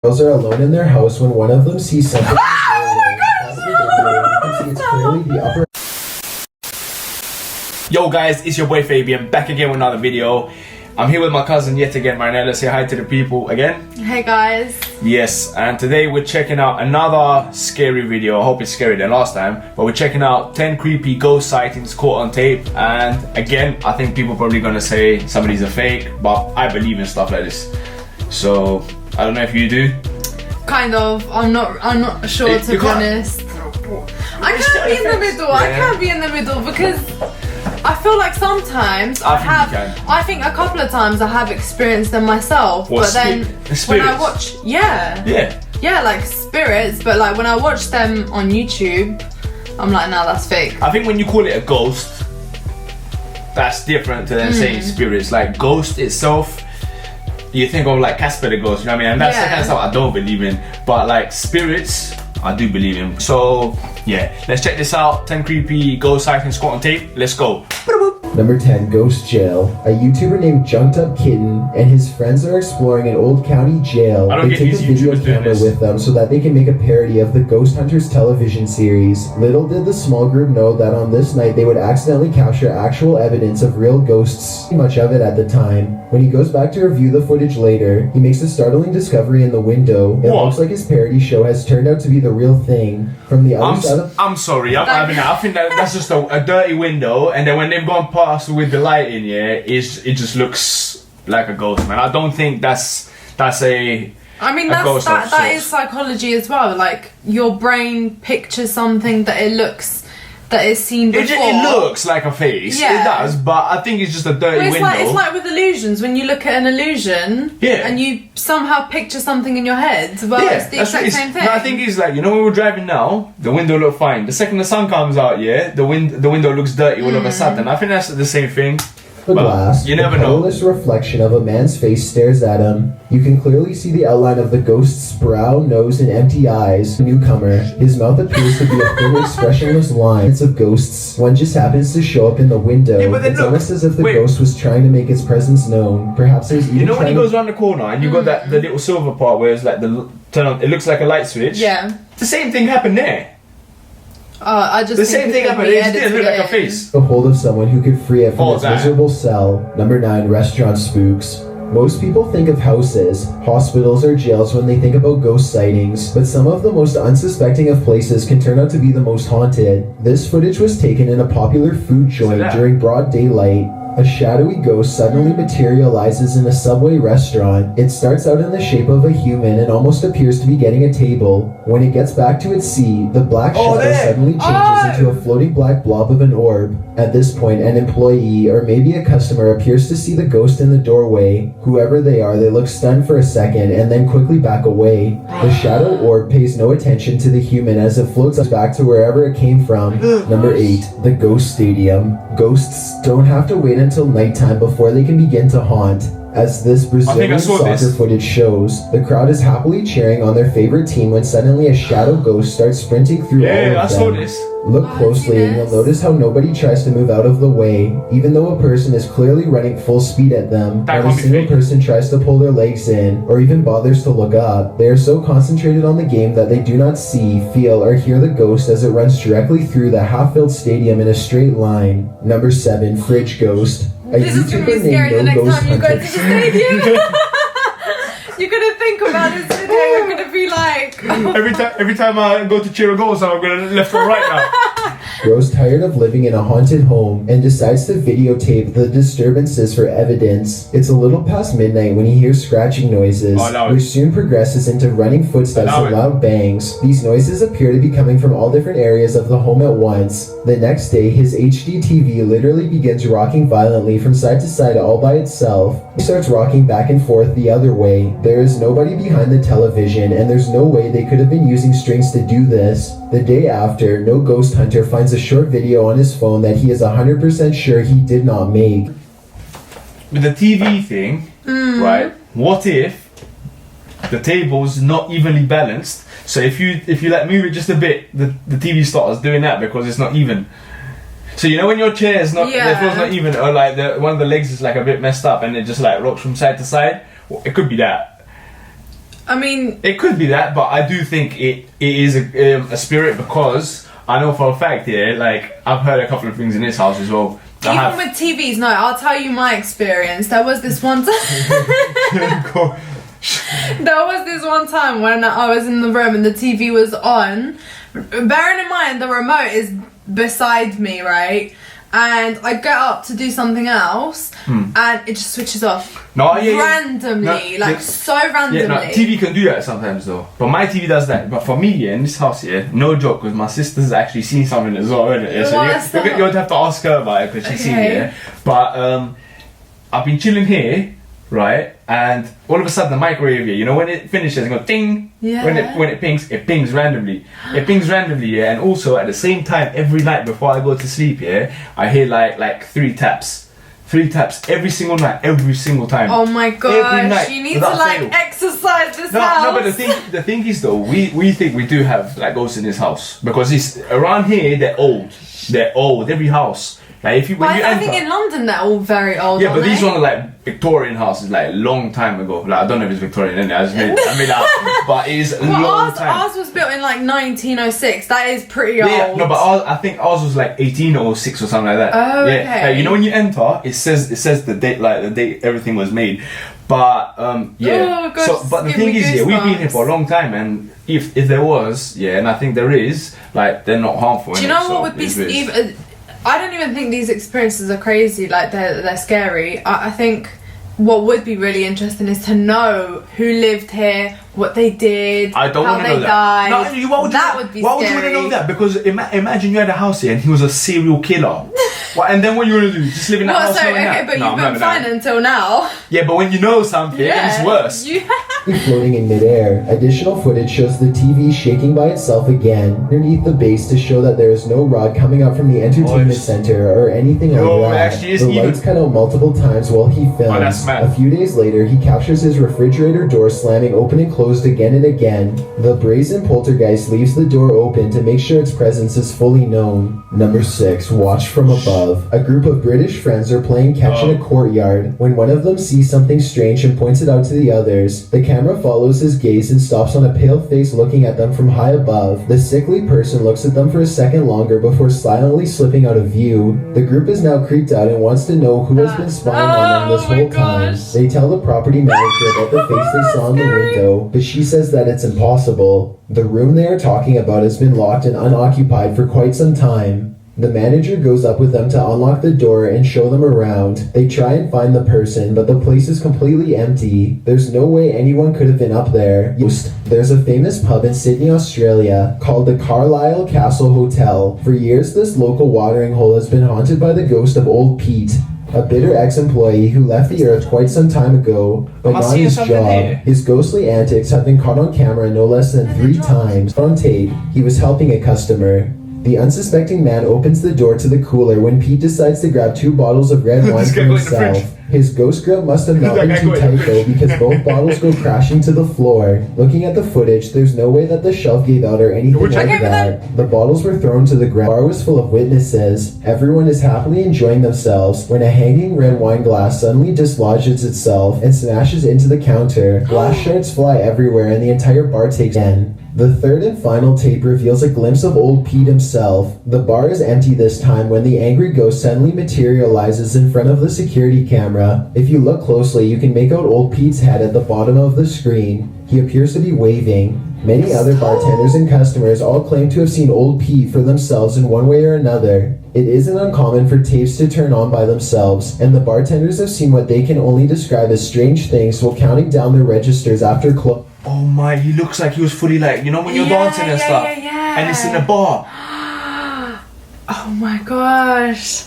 Girls are alone in their house when one of them sees something. Yo guys, it's your boy Fabian, back again with another video. I'm here with my cousin yet again, Marinela. Say hi to the people again. Hey guys. Yes, and today we're checking out another scary video. I hope it's scarier than last time. But we're checking out 10 creepy ghost sightings caught on tape. And again, I think people are probably gonna say some of these are fake, but I believe in stuff like this. So, I don't know if you do. Kind of. I'm not sure to be honest. I can't be in the middle. Yeah. I can't be in the middle because I feel like sometimes I think a couple of times I have experienced them myself. But then when I watch like spirits, but like when I watch them on YouTube, I'm like, no, that's fake. I think when you call it a ghost, that's different to then saying spirits. Like ghost itself, you think of like Casper the ghost, you know what I mean? And that's the kind of stuff I don't believe in. But like spirits, I do believe in. So yeah, let's check this out. 10 creepy ghost sightings caught on tape. Let's go. Number 10, Ghost Jail. A YouTuber named Junked Up Kitten and his friends are exploring an old county jail. They take a video camera with them so that they can make a parody of the Ghost Hunters television series. Little did the small group know that on this night they would accidentally capture actual evidence of real ghosts, much of it at the time. When he goes back to review the footage later, he makes a startling discovery in the window. It looks like his parody show has turned out to be the real thing. From the other side of... I'm sorry, I think that's just a dirty window, and then when they've gone past with the light in, it just looks like a ghost, man. I don't think that's a... I mean, that is psychology as well. Like, your brain pictures something that is seen before. It looks like a face. Yeah. It does, but I think it's just a dirty window. It's like with illusions. When you look at an illusion, and you somehow picture something in your head, well, it's the exact same thing. No, I think it's like, you know, when we're driving now, the window looks fine. The second the sun comes out, the window looks dirty all of a sudden. I think that's the same thing. The glass, you never know. The colorless reflection of a man's face stares at him. You can clearly see the outline of the ghost's brow, nose, and empty eyes. Newcomer. His mouth appears to be a thin, expressionless line. Of ghosts. One just happens to show up in the window. It's almost as if the ghost was trying to make its presence known. Perhaps there's even when he goes around the corner and you got the little silver part where it's like it looks like a light switch. Yeah. The same thing happened there. I just the same thing happened. It didn't look like a face. A hold of someone who could free it from its miserable cell. Number 9, restaurant spooks. Most people think of houses, hospitals, or jails when they think about ghost sightings, but some of the most unsuspecting of places can turn out to be the most haunted. This footage was taken in a popular food joint during broad daylight. A shadowy ghost suddenly materializes in a Subway restaurant. It starts out in the shape of a human and almost appears to be getting a table. When it gets back to its seat, the black shadow suddenly changes into a floating black blob of an orb. At this point, an employee, or maybe a customer, appears to see the ghost in the doorway. Whoever they are, they look stunned for a second and then quickly back away. The shadow orb pays no attention to the human as it floats back to wherever it came from. Number 8, the Ghost Stadium. Ghosts don't have to wait until nighttime before they can begin to haunt. As this Brazilian soccer footage shows, the crowd is happily cheering on their favorite team when suddenly a shadow ghost starts sprinting through all of them. Look closely and you'll notice how nobody tries to move out of the way, even though a person is clearly running full speed at them. Not a single person tries to pull their legs in, or even bothers to look up. They are so concentrated on the game that they do not see, feel, or hear the ghost as it runs directly through the half-filled stadium in a straight line. Number 7, fridge ghost. This is going to be scary the next time you go to the stadium. You're going to think about this video, you're going to be like... Every time I go to cheer a goal, so I'm going to left or right now. Grows tired of living in a haunted home and decides to videotape the disturbances for evidence. It's a little past midnight when he hears scratching noises, which soon progresses into running footsteps and loud bangs. These noises appear to be coming from all different areas of the home at once. The next day, his HD TV literally begins rocking violently from side to side all by itself. He starts rocking back and forth the other way. There is nobody behind the television, and there's no way they could have been using strings to do this. The day after, no ghost hunter finds a short video on his phone that he is 100% sure he did not make. With the TV thing, right? What if the table's not evenly balanced? So if you like move it just a bit, the TV starts doing that because it's not even. So you know when your chair is not, the floor's not even, or like one of the legs is like a bit messed up and it just like rocks from side to side. Well, it could be that. I mean, it could be that, but I do think it is a spirit, because I know for a fact here, like I've heard a couple of things in this house as well. Even with TVs, no, I'll tell you my experience. There was this one time. There was this one time when I was in the room and the TV was on. Bearing in mind the remote is beside me, right? And I get up to do something else, and it just switches off. Randomly, so randomly. Yeah, no, TV can do that sometimes though. But my TV does that. But for me, in this house here, no joke, because my sister's actually seen something as well, isn't it? So you would have to ask her about it, because she's seen it. But I've been chilling here, right? And all of a sudden the microwave here, you know, when it finishes, it goes ding. Yeah. When it pings randomly. It pings randomly, yeah. And also at the same time, every night before I go to sleep, yeah, I hear like 3 taps. 3 taps every single night, every single time. Oh my gosh, you need to fail. exercise this house. No, but the thing is though, we think we do have like ghosts in this house, because it's around here. They're old. Every house. Like I think in London they're all very old. Yeah, but these ones are like Victorian houses, like a long time ago. Like I don't know if it's Victorian, I made that up. But it is a long time. Ours was built in like 1906. That is pretty old. Yeah, no, but I think ours was like 1806 or something like that. Oh, yeah. okay. You know when you enter, it says the date, like the date everything was made. But yeah. Oh, gosh, so, but the thing is, yeah, we've been here for a long time, and if there was, yeah, and I think there is, like they're not harmful. Do you know what would be even? I don't even think these experiences are crazy, like they're scary. I think what would be really interesting is to know who lived here, what they did, I don't how want to they know died. That. No, that would be why scary. would you want to know that? Because imagine you had a house here and he was a serial killer. And then what you want to do? Just live in that house knowing that? But you've been fine until now. Yeah, but when you know something, it's worse. Floating in midair, additional footage shows the TV shaking by itself again underneath the base to show that there is no rod coming up from the entertainment center or anything like that. The lights cut out multiple times while he films. A few days later, he captures his refrigerator door slamming open and closed again and again. The brazen poltergeist leaves the door open to make sure its presence is fully known. Number 6, watch from above. A group of British friends are playing catch in a courtyard when one of them sees something strange and points it out to the others. The camera follows his gaze and stops on a pale face looking at them from high above. The sickly person looks at them for a second longer before silently slipping out of view. The group is now creeped out and wants to know who has been spying on them this whole time. They tell the property manager about the face they saw in the window, but she says that it's impossible. The room they are talking about has been locked and unoccupied for quite some time. The manager goes up with them to unlock the door and show them around. They try and find the person, but the place is completely empty. There's no way anyone could have been up there. There's a famous pub in Sydney, Australia, called the Carlisle Castle Hotel. For years, this local watering hole has been haunted by the ghost of Old Pete, a bitter ex-employee who left the earth quite some time ago, but not his job. His ghostly antics have been caught on camera no less than 3 times. On tape, he was helping a customer. The unsuspecting man opens the door to the cooler when Pete decides to grab 2 bottles of red wine for himself. His ghost grip must have not been too tight though, because both bottles go crashing to the floor. Looking at the footage, there's no way that the shelf gave out or anything like that. The bottles were thrown to the ground. The bar was full of witnesses. Everyone is happily enjoying themselves when a hanging red wine glass suddenly dislodges itself and smashes into the counter. Glass shards fly everywhere and the entire bar takes in. The third and final tape reveals a glimpse of old Pete himself. The bar is empty this time when the angry ghost suddenly materializes in front of the security camera. If you look closely, you can make out old Pete's head at the bottom of the screen. He appears to be waving. Many other bartenders and customers all claim to have seen old Pete for themselves in one way or another. It isn't uncommon for tapes to turn on by themselves, and the bartenders have seen what they can only describe as strange things while counting down their registers after close. Oh my, he looks like he was fully like, you know when you're dancing and stuff, and it's in a bar. Oh my gosh.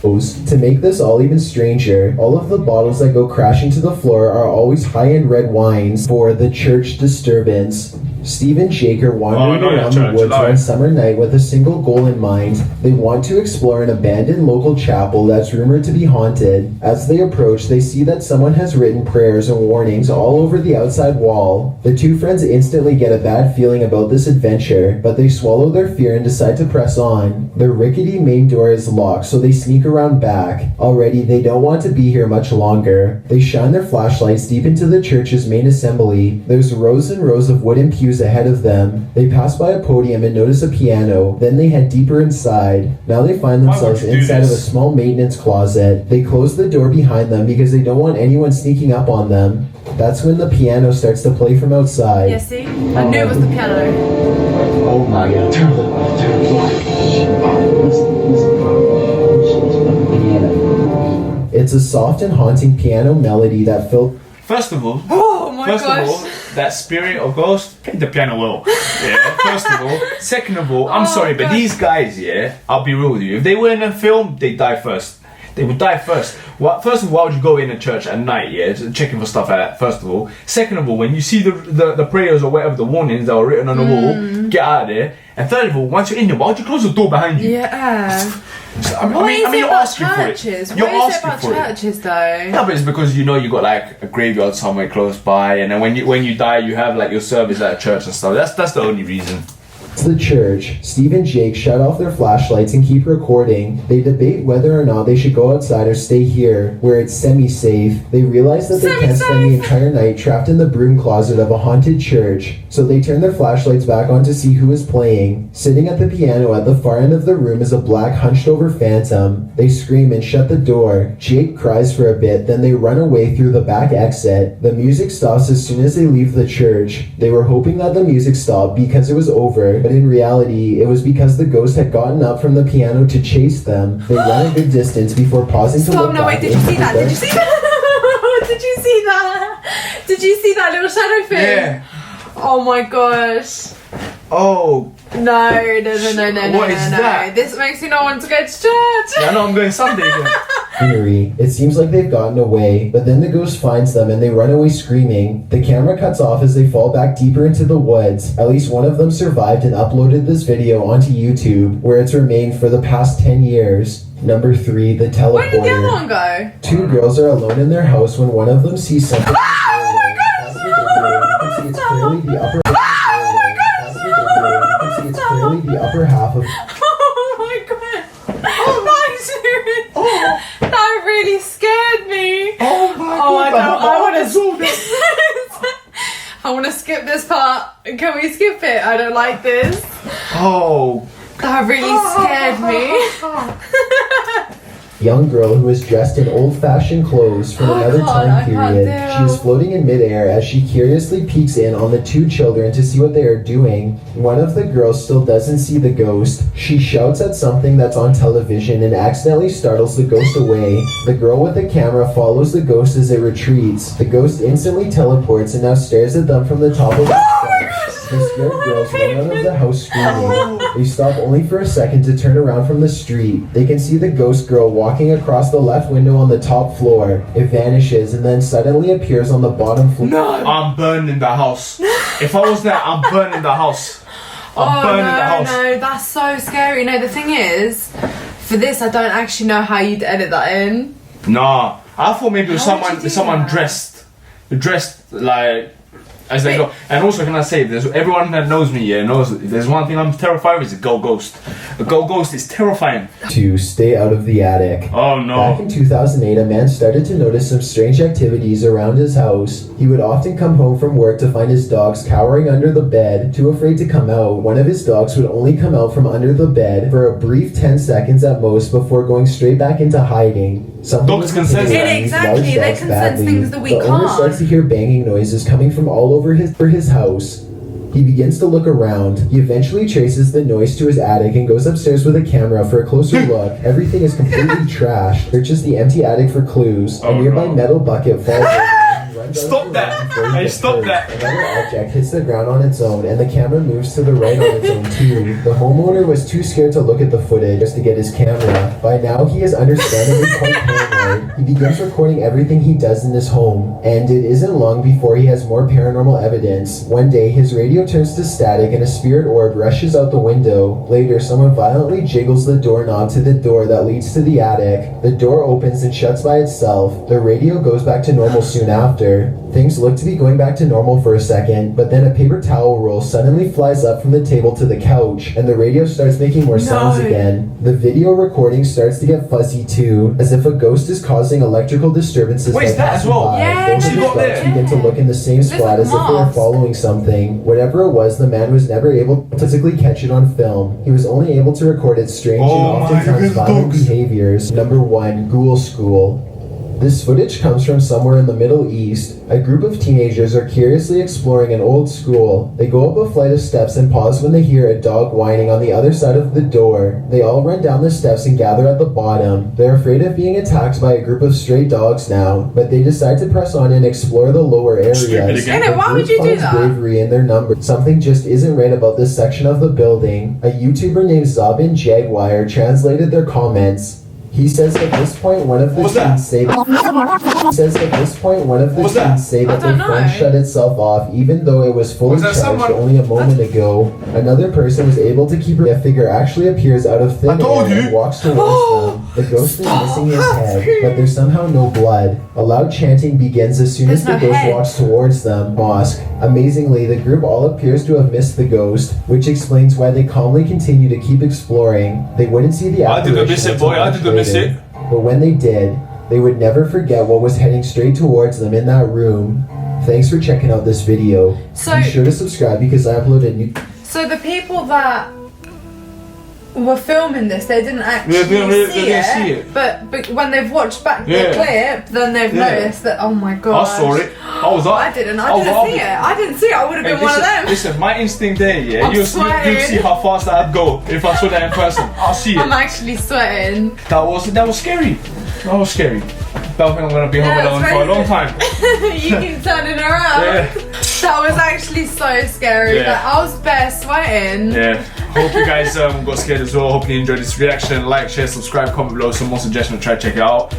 To make this all even stranger, all of the bottles that go crashing to the floor are always high-end red wines for the church disturbance. Steve and Jake are wandering around the woods one summer night with a single goal in mind. They want to explore an abandoned local chapel that's rumored to be haunted. As they approach, they see that someone has written prayers and warnings all over the outside wall. The two friends instantly get a bad feeling about this adventure, but they swallow their fear and decide to press on. The rickety main door is locked, so they sneak around back. Already, they don't want to be here much longer. They shine their flashlights deep into the church's main assembly. There's rows and rows of wooden pews ahead of them. They pass by a podium and notice a piano. Then they head deeper inside. Now they find themselves inside of a small maintenance closet. They close the door behind them because they don't want anyone sneaking up on them. That's when the piano starts to play from outside. Yeah, see? I knew it was the piano. Oh my god. It's a soft and haunting piano melody that filled. First of all, that spirit or ghost played the piano well. Yeah. First of all, second of all, I'm sorry, but these guys, yeah, I'll be real with you. If they were in a film, they die first. They would die first. First of all, why would you go in a church at night, yeah, checking for stuff like that, first of all. Second of all, when you see the prayers or whatever, the warnings that were written on the wall, get out of there. And third of all, once you're in there, why would you close the door behind you? Yeah. So, I mean, you're asking for it. You're asking for churches, though. No, but it's because you got like a graveyard somewhere close by, and then when you die, you have like your service at a church and stuff. That's the only reason. It's the church. Steve and Jake shut off their flashlights and keep recording. They debate whether or not they should go outside or stay here, where it's semi-safe. They realize that they can't spend the entire night trapped in the broom closet of a haunted church, so they turn their flashlights back on to see who is playing. Sitting at the piano at the far end of the room is a black, hunched-over phantom. They scream and shut the door. Jake cries for a bit, then they run away through the back exit. The music stops as soon as they leave the church. They were hoping that the music stopped because it was over, but in reality, it was because the ghost had gotten up from the piano to chase them. They ran a good distance before pausing to look back. Did you see that? Did you see that? Did you see that? Did you see that little shadow thing? Yeah. Oh my gosh. Oh. No. What is that? This makes me not want to go to church. Yeah, I know I'm going Sunday again. Henry, it seems like they've gotten away, but then the ghost finds them and they run away screaming. The camera cuts off as they fall back deeper into the woods. At least one of them survived and uploaded this video onto YouTube, where it's remained for the past 10 years. Number 3, the teleporter. Where did the other one go? Two girls are alone in their house when one of them sees something. Oh my god! You can see it's clearly the upper. Clearly the upper half of. Oh my god! That really scared me. Oh my god! I want to skip this part. Can we skip it? I don't like this. Oh. That really scared me. Young girl who is dressed in old-fashioned clothes from another time period. She is floating in midair as she curiously peeks in on the two children to see what they are doing. One of the girls still doesn't see the ghost. She shouts at something that's on television and accidentally startles the ghost away. The girl with the camera follows the ghost as it retreats. The ghost instantly teleports and now stares at them from the top of the steps. The scared girls run out of the house screaming. They stop only for a second to turn around from the street. They can see the ghost girl walking across the left window on the top floor. It vanishes and then suddenly appears on the bottom floor. No! I'm burning the house. If I was there, I'm burning the house. I'm burning the house. No, that's so scary. No, the thing is, for this, I don't actually know how you'd edit that in. Nah, I thought maybe it was someone dressed like as they go. And also, can I say, there's everyone that knows me, knows there's one thing I'm terrified of is a ghost. A ghost is terrifying. To stay out of the attic. Oh no. Back in 2008, a man started to notice some strange activities around his house. He would often come home from work to find his dogs cowering under the bed, too afraid to come out. One of his dogs would only come out from under the bed for a brief 10 seconds at most before going straight back into hiding. Dogs can sense that. Exactly, they can sense things that we can't. The owner starts to hear banging noises coming from all over his house. He begins to look around. He eventually traces the noise to his attic and goes upstairs with a camera for a closer look. Everything is completely trashed. Searches the empty attic for clues. A nearby metal bucket falls over. Stop that! Hey, stop that! Another object hits the ground on its own, and the camera moves to the right on its own too. The homeowner was too scared to look at the footage just to get his camera. By now, he is understandably quite paranoid. scared, he begins recording everything he does in his home, and it isn't long before he has more paranormal evidence. One day, his radio turns to static and a spirit orb rushes out the window. Later, someone violently jiggles the doorknob to the door that leads to the attic. The door opens and shuts by itself. The radio goes back to normal soon after. Things look to be going back to normal for a second, but then a paper towel roll suddenly flies up from the table to the couch, and the radio starts making more sounds again. The video recording starts to get fuzzy too, as if a ghost is causing electrical disturbances by passing by. Yeah, Both of his dogs begin to look in the same spot as if they were following something. Whatever it was, the man was never able to physically catch it on film. He was only able to record its strange and oftentimes violent behaviors. Number 1, Ghoul School. This footage comes from somewhere in the Middle East. A group of teenagers are curiously exploring an old school. They go up a flight of steps and pause when they hear a dog whining on the other side of the door. They all run down the steps and gather at the bottom. They're afraid of being attacked by a group of stray dogs now, but they decide to press on and explore the lower areas. Why would you do that? Bravery in their numbers. Something just isn't right about this section of the building. A YouTuber named Zabin Jaguar translated their comments. He says at this point one of the students say that their phone shut itself off even though it was fully charged only a moment ago. Another person was able to keep a figure actually appears out of thin air and walks towards them. The ghost is missing his head, but there's somehow no blood. A loud chanting begins as soon as the ghost walks towards them. Mosque. Amazingly, the group all appears to have missed the ghost, which explains why they calmly continue to keep exploring. They wouldn't see the apparition but when they did, they would never forget what was heading straight towards them in that room. Thanks for checking out this video. Be sure to subscribe because I uploaded new... So the people that were filming this, they didn't actually see it. But when they've watched back the clip, then they've noticed that, oh my god. I saw it. I was up. I didn't see it. I didn't see it. I would have been one of them. Listen, my instinct there, you'd see how fast I'd go if I saw that in person. I'll see it. I'm actually sweating. That was scary. That was scary. I think I'm going to be home alone for a long time. You keep turning around. That was actually so scary. Like, I was bare sweating. Hope you guys got scared as well. Hope you enjoyed this reaction. Like, share, subscribe, comment below some more suggestions. Try to check it out.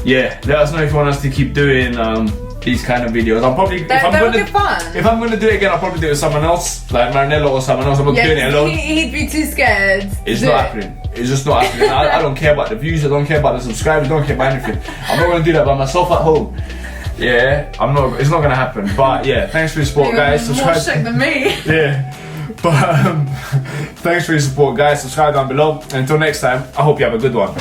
Let us know if you want us to keep doing these kind of videos. I'm probably if I'm gonna do it again, I'll probably do it with someone else, like Marinela or someone else. I'm not doing it alone. He'd be too scared. It's not happening. It's just not happening. I don't care about the views. I don't care about the subscribers. I don't care about anything. I'm not gonna do that by myself at home. I'm not. It's not gonna happen. But thanks for your support, guys. Subscribe. More shit than me. But thanks for your support, guys. Subscribe down below. Until next time, I hope you have a good one.